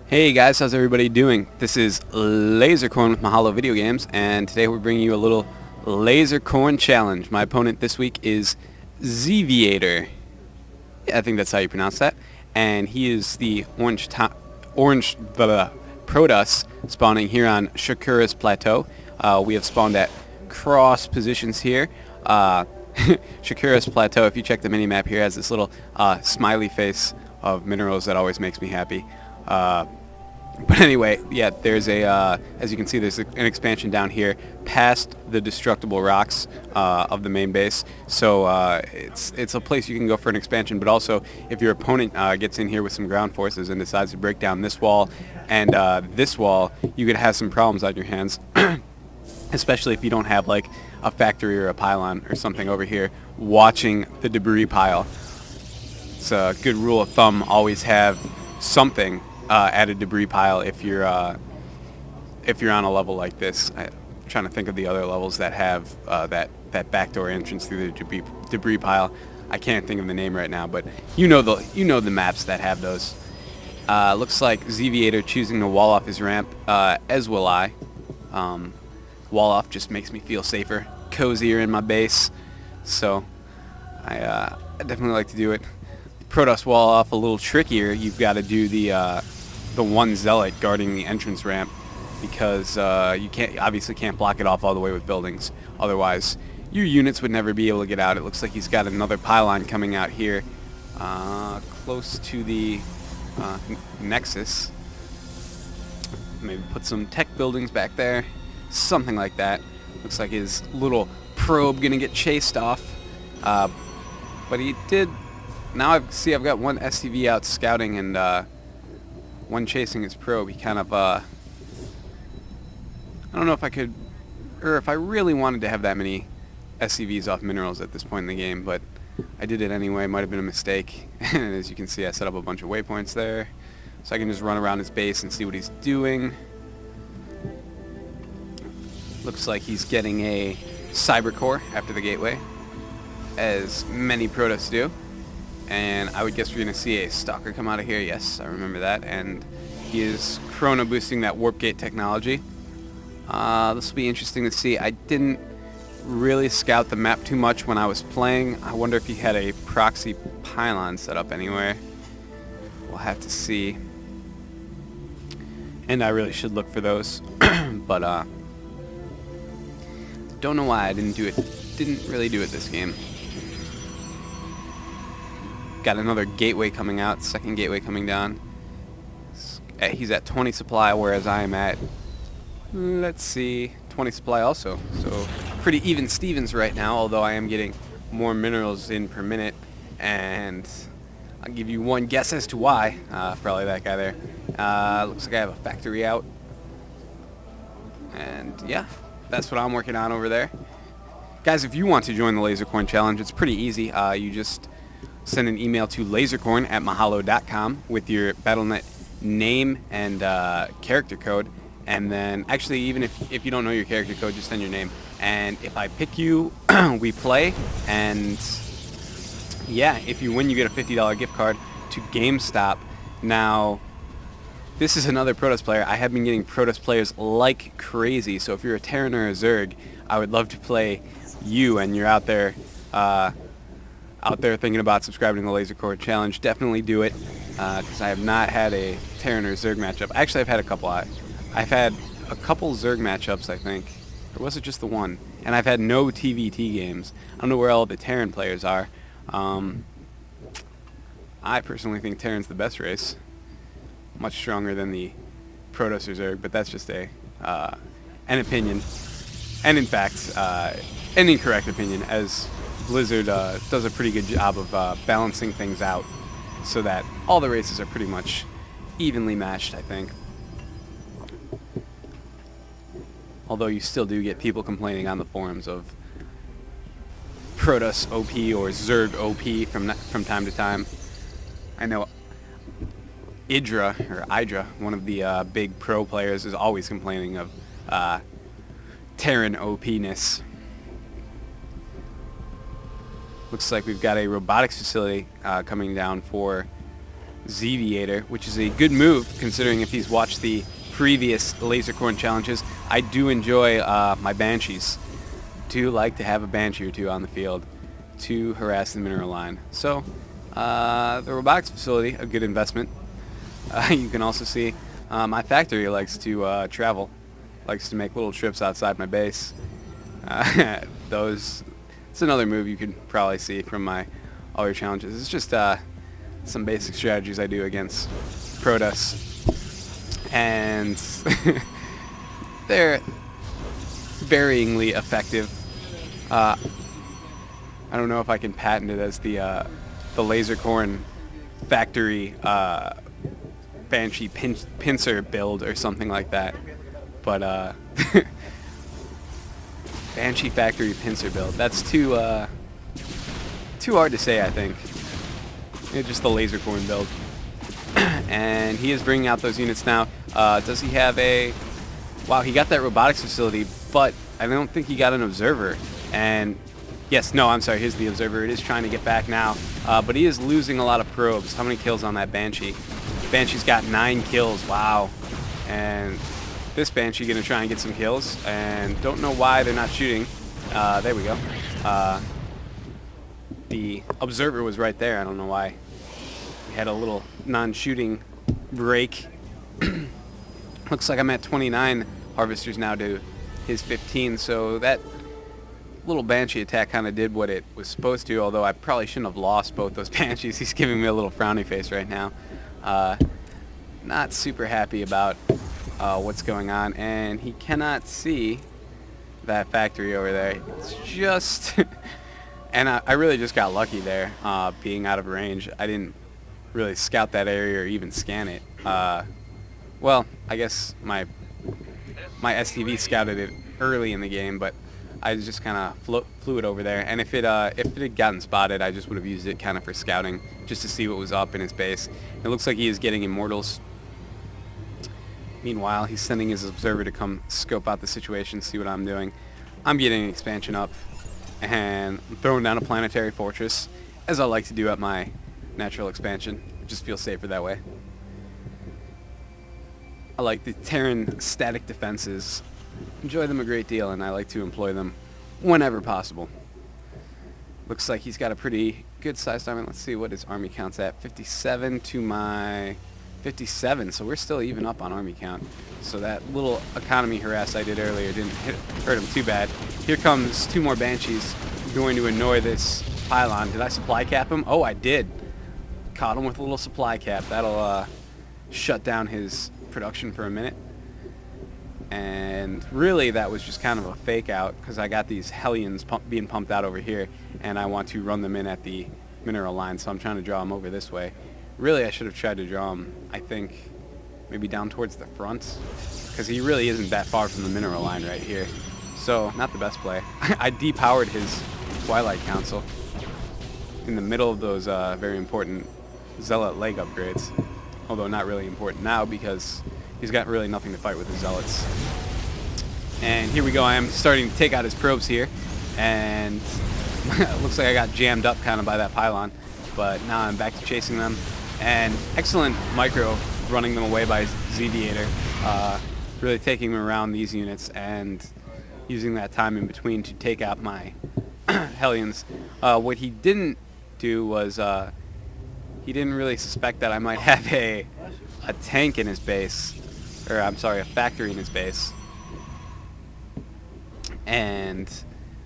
Hey guys, how's everybody doing? This is Lasercorn with Mahalo Video Games, and today we're bringing you a little Lasercorn challenge. My opponent this week is Zeviator. Yeah, I think that's how you pronounce that. And he is the orange Protoss spawning here on Shakura's Plateau. We have spawned at cross positions here. Shakura's Plateau, if you check the mini-map here, has this little smiley face of minerals that always makes me happy. But anyway, yeah, there's as you can see, there's an expansion down here past the destructible rocks of the main base. So it's a place you can go for an expansion, but also if your opponent gets in here with some ground forces and decides to break down this wall and this wall, you could have some problems on your hands, especially if you don't have like a factory or a pylon or something over here watching the debris pile. It's a good rule of thumb, always have something at a debris pile if you're on a level like this. I'm trying to think of the other levels that have that backdoor entrance through the debris pile. I can't think of the name right now, but you know the maps that have those. Looks like Zeviator choosing to wall off his ramp, as will I. Wall off just makes me feel safer, cozier in my base, so I definitely like to do it. Protoss wall off a little trickier. You've got to do the one zealot guarding the entrance ramp, because you obviously can't block it off all the way with buildings. Otherwise, your units would never be able to get out. It looks like he's got another pylon coming out here, close to the nexus. Maybe put some tech buildings back there, something like that. Looks like his little probe gonna get chased off, but he did. Now I've got one SCV out scouting and one chasing his probe. He kind of, I don't know if I could, or if I really wanted to have that many SCVs off minerals at this point in the game, but I did it anyway. Might have been a mistake. And as you can see, I set up a bunch of waypoints there, so I can just run around his base and see what he's doing. Looks like he's getting a cyber core after the gateway, as many Protoss do. And I would guess we're going to see a stalker come out of here. Yes, I remember that. And he is chrono boosting that warp gate technology. This will be interesting to see. I didn't really scout the map too much when I was playing. I wonder if he had a proxy pylon set up anywhere. We'll have to see. And I really should look for those. But don't know why I didn't do it. Didn't really do it this game. Got another gateway coming out, second gateway coming down. He's at 20 supply, whereas I am at, let's see, 20 supply also. So pretty even Stevens right now, although I am getting more minerals in per minute. And I'll give you one guess as to why. Probably that guy there. Looks like I have a factory out. And yeah, that's what I'm working on over there. Guys, if you want to join the Lasercorn Challenge, it's pretty easy. You just send an email to lasercorn@mahalo.com with your Battle.net name and character code, and then actually even if you don't know your character code, just send your name, and if I pick you, we play. And yeah, if you win, you get a $50 gift card to GameStop. Now this is another Protoss player. I have been getting Protoss players like crazy, so if you're a Terran or a Zerg, I would love to play you, and you're out there thinking about subscribing to the Lasercorn Challenge, definitely do it, because I have not had a Terran or Zerg matchup. Actually, I've had a couple. I've had a couple Zerg matchups, I think. Or was it just the one? And I've had no TVT games. I don't know where all the Terran players are. I personally think Terran's the best race. Much stronger than the Protoss or Zerg, but that's just an opinion. And in fact, an incorrect opinion, as Blizzard does a pretty good job of balancing things out so that all the races are pretty much evenly matched, I think. Although you still do get people complaining on the forums of Protoss OP or Zerg OP from time to time. I know Idra, one of the big pro players, is always complaining of Terran OP-ness. Looks like we've got a robotics facility coming down for Zeviator, which is a good move considering if he's watched the previous Lasercorn challenges. I do enjoy my Banshees. Do like to have a Banshee or two on the field to harass the mineral line. So the robotics facility, a good investment. You can also see my factory likes to travel, likes to make little trips outside my base. It's another move you could probably see from my other challenges. It's just some basic strategies I do against Protoss, and they're varyingly effective. I don't know if I can patent it as the Lasercorn factory Banshee pincer build or something like that, but Banshee factory pincer build. That's too hard to say, I think. It's just the Lasercorn build. And he is bringing out those units now. Does he have a... Wow, he got that robotics facility, but I don't think he got an observer. And yes, no, I'm sorry, here's the observer. It is trying to get back now, but he is losing a lot of probes. How many kills on that Banshee? Banshee's got 9 kills. Wow. And this Banshee going to try and get some kills, and don't know why they're not shooting. There we go. The observer was right there. I don't know why. We had a little non-shooting break. Looks like I'm at 29 harvesters now to his 15, so that little Banshee attack kind of did what it was supposed to, although I probably shouldn't have lost both those Banshees. He's giving me a little frowny face right now. Not super happy about what's going on, and he cannot see that factory over there. It's just... And I really just got lucky there, being out of range. I didn't really scout that area or even scan it. Well, I guess my STV scouted it early in the game, but I just kind of flew it over there. And if it had gotten spotted, I just would have used it kind of for scouting, just to see what was up in his base. It looks like he is getting immortals. Meanwhile, he's sending his observer to come scope out the situation, see what I'm doing. I'm getting an expansion up, and I'm throwing down a planetary fortress, as I like to do at my natural expansion. It just feels safer that way. I like the Terran static defenses. Enjoy them a great deal, and I like to employ them whenever possible. Looks like he's got a pretty good sized army. Let's see what his army count's at. 57 to my 57, so we're still even up on army count. So that little economy harass I did earlier didn't hurt him too bad. Here comes 2 more Banshees going to annoy this pylon. Did I supply cap him? Oh, I did. Caught him with a little supply cap. That'll shut down his production for a minute. And really that was just kind of a fake out, because I got these Hellions being pumped out over here, and I want to run them in at the mineral line, so I'm trying to draw them over this way. Really, I should have tried to draw him, I think, maybe down towards the front, because he really isn't that far from the mineral line right here. So, not the best play. I depowered his Twilight Council in the middle of those very important Zealot leg upgrades. Although not really important now, because he's got really nothing to fight with his Zealots. And here we go. I am starting to take out his probes here, and it looks like I got jammed up kind of by that pylon. But now I'm back to chasing them. And excellent micro running them away by Zeviator. Really taking them around these units and using that time in between to take out my Hellions. What he didn't do was he didn't really suspect that I might have a tank in his base. Or I'm sorry, a factory in his base. And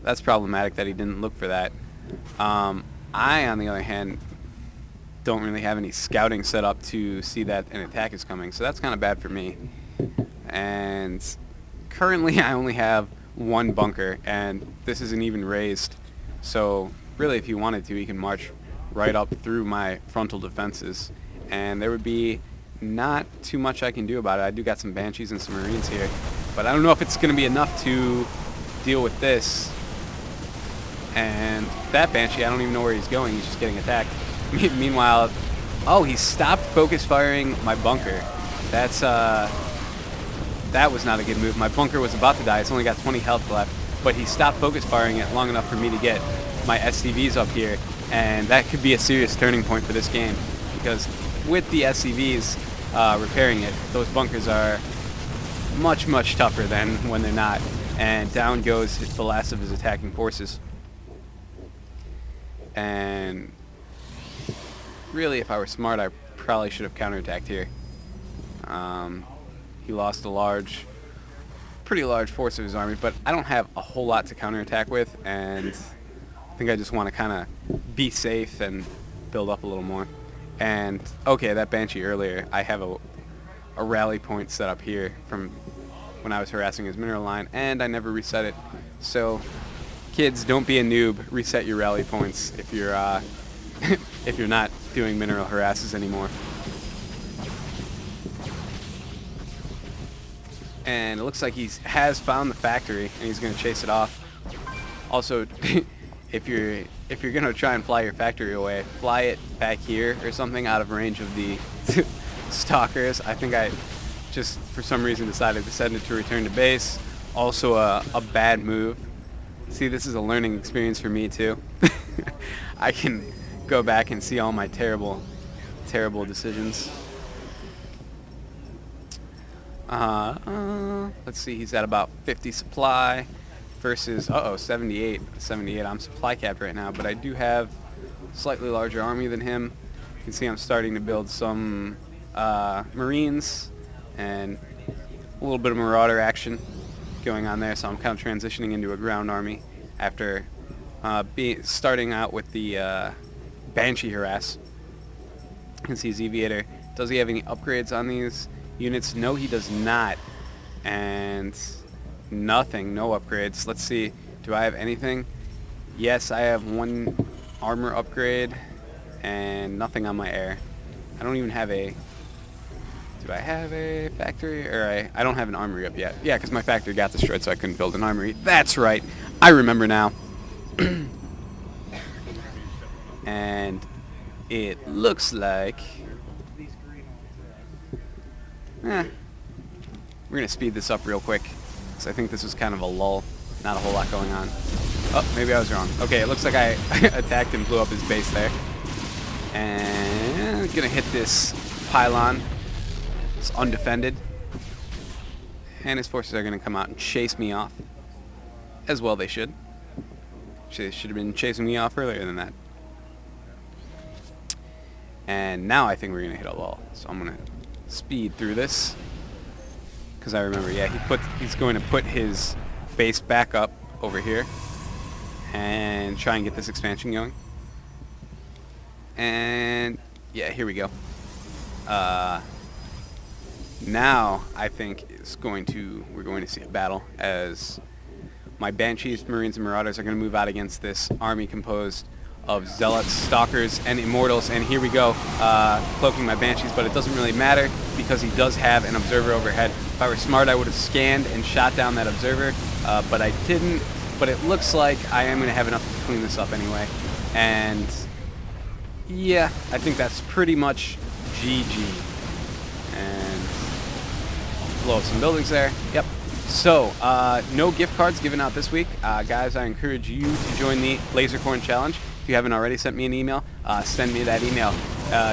that's problematic that he didn't look for that. I, on the other hand, don't really have any scouting set up to see that an attack is coming, so that's kind of bad for me. And currently I only have 1 bunker, and this isn't even raised. So really, if he wanted to, he can march right up through my frontal defenses, and there would be not too much I can do about it. I do got some Banshees and some Marines here, but I don't know if it's going to be enough to deal with this. And that Banshee, I don't even know where he's going. He's just getting attacked. Meanwhile, oh, he stopped focus firing my bunker. That's that was not a good move. My bunker was about to die. It's only got 20 health left, but he stopped focus firing it long enough for me to get my SCVs up here, and that could be a serious turning point for this game, because with the SCVs repairing it, those bunkers are much tougher than when they're not. And down goes the last of his attacking forces. And really, if I were smart, I probably should have counterattacked here. He lost a pretty large force of his army, but I don't have a whole lot to counterattack with, and I think I just want to kind of be safe and build up a little more. And okay, that Banshee earlier, I have a rally point set up here from when I was harassing his mineral line, and I never reset it. So kids, don't be a noob. Reset your rally points if you're if you're not doing mineral harasses anymore. And it looks like he has found the factory, and he's going to chase it off. Also, if you're going to try and fly your factory away, fly it back here or something out of range of the stalkers. I think I just for some reason decided to send it to return to base. Also a bad move. See, this is a learning experience for me too. I can go back and see all my terrible decisions. Let's see, he's at about 50 supply versus 78. I'm supply capped right now, but I do have a slightly larger army than him. You can see I'm starting to build some Marines and a little bit of Marauder action going on there, so I'm kind of transitioning into a ground army after starting out with the Banshee harass. You can see Zeviator. Does he have any upgrades on these units? No, he does not. And nothing, no upgrades. Let's see, do I have anything? Yes, I have one armor upgrade and nothing on my air. I don't even have a... Do I have a factory? Or I don't have an armory up yet. Yeah, because my factory got destroyed, so I couldn't build an armory. That's right. I remember now. And it looks like... we're going to speed this up real quick, because I think this was kind of a lull. Not a whole lot going on. Oh, maybe I was wrong. Okay, it looks like I attacked and blew up his base there. And going to hit this pylon. It's undefended. And his forces are going to come out and chase me off. As well they should. They should have been chasing me off earlier than that. And now I think we're going to hit a lull. So I'm going to speed through this. Because I remember, yeah, he's going to put his base back up over here. And try and get this expansion going. And yeah, here we go. Now I think we're going to see a battle as my Banshees, Marines, and Marauders are going to move out against this army composed of Zealots, Stalkers, and Immortals. And here we go, cloaking my Banshees, but it doesn't really matter because he does have an observer overhead. If I were smart, I would have scanned and shot down that observer, but I didn't. But it looks like I am going to have enough to clean this up anyway. And yeah, I think that's pretty much GG. And blow up some buildings there. Yep. So, no gift cards given out this week. Guys, I encourage you to join the Lasercorn Challenge. If you haven't already sent me an email, send me that email.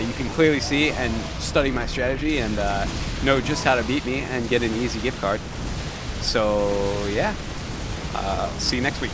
You can clearly see and study my strategy and know just how to beat me and get an easy gift card. So, yeah. See you next week.